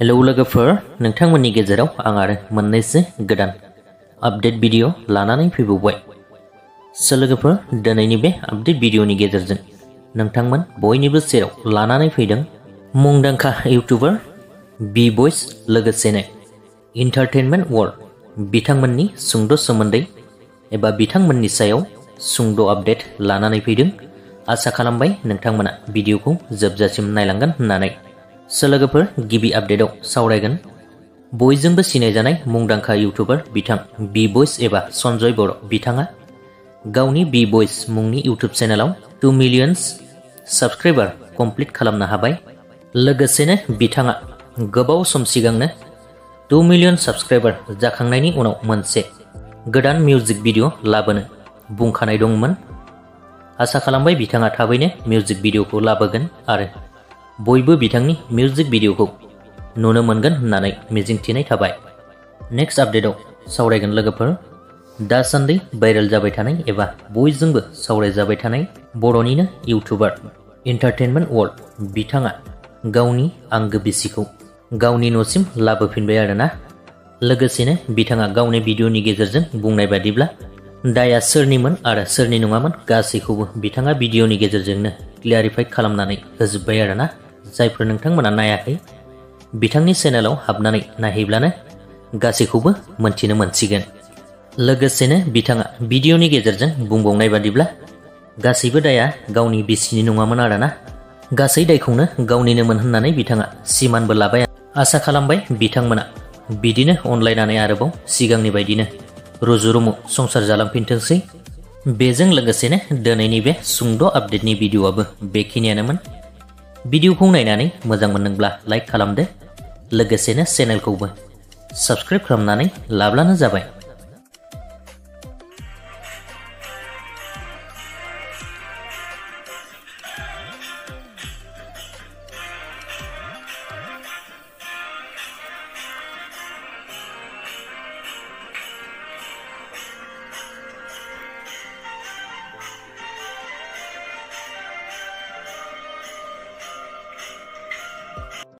Hello लोगोफोर, नोंथांमोननि गेजेराव आं आरो मोननैसो गोदान आपडेट भिडिअ लानानै फैबावबाय। लोगोफोर, दिनैनि बे आपडेट भिडिअनि गेजेरजों नोंथांमोन बयनिबो सेराव लानानै फैदों मुंदांखा इउटिउबार बी बॉयज लोगोसेनो एन्टारटेनमेन्ट वर्ल्ड बिथांमोननि सुंद' सोमोन्दै एबा बिथांमोननि सायाव सुंद' आपडेट लानानै फैदों। आसा खालामबाय नोंथांमोना भिडिअखौ जोबजासिम नायलांगोन होननानै। लोगोफोर, गिबि आपडेटआव सावरायगोन बयजोंबो सिनायजानाय मुंदांखा इउटिउबार बिथां बी बॉयज एबा सन्जय बर' बिथाङा गावनि बी बॉयज मुंनि इउटिउब चेनेलाव 2 मिलियन साबस्क्राइबार कमप्लिट खालामनो हाबाय। लोगोसेनो बिथाङा गोबाव सम सिगांनो 2 मिलियन साबस्क्राइबार जाखांनायनि उनाव मोनसे गोदान मिउजिक भिडिअ लाबोनो बुंखानाय दंमोन। आसा खालामबाय बिथाङा थाबैनो मिउजिक भिडिअखौ लाबोगोन आरो बयबो बिथांनि मिउजिक भिडिअखौ नुनो मोनगोन होननानै मिजिंथिनाय थाबाय। नेक्स्ट आपडेटआव सावरायगोन लोगोफोर दासान्दि भाइरेल जाबाय थानाय एबा बयजोंबो सावरायजाबाय थानाय बर'निनो इउटिउबार एन्टारटेनमेन्ट वर्ल्ड बिथाङा गावनि आंगो बिसिखौ गावनि न'सिम लाबोफिनबाय आरोना। लोगोसेनो बिथाङा गावनि भिडिअनि गेजेरजों बुंनाय बादिब्ला दाया सोरनिमोन आरो सोरनि नङामोन गासैखौबो बिथाङा भिडिअनि गेजेरजोंनो क्लियारिफाइ खालामनानै होजोब्बाय आरोना। जायफोर नोंथांमोना नायाखै बिथांनि चेनेलाव हाबनानै नायहैब्लानो गासैखौबो मोनथिनो मोनसिगोन। लोगोसेनो बिथाङा भिडिअनि गेजेरजों बुंबावनाय बादिब्ला गासैबो दाया गावनि बिसिनि नङामोन आरोना, गासै दायखौनो गावनिनोमोन होननानै बिथाङा सिमानबो लाबाय। आसा खालामबाय बिथांमोना बिदिनो अनलायनानै आरोबाव सिगांनि बायदिनो रुजु रुमु संसार जालांफिनथोंसै। बेजों लोगोसेनो दिनैनि बे सुंद' आपडेटनि भिडिअआबो बेखिनियानोमोन। भिडिअखौ नायनानै मोजां मोनदोंब्ला लाइक खालामदो, लोगोसेनो चेनेलखौबो साबस्क्राइब खालामनानै लाब्लानो जाबाय।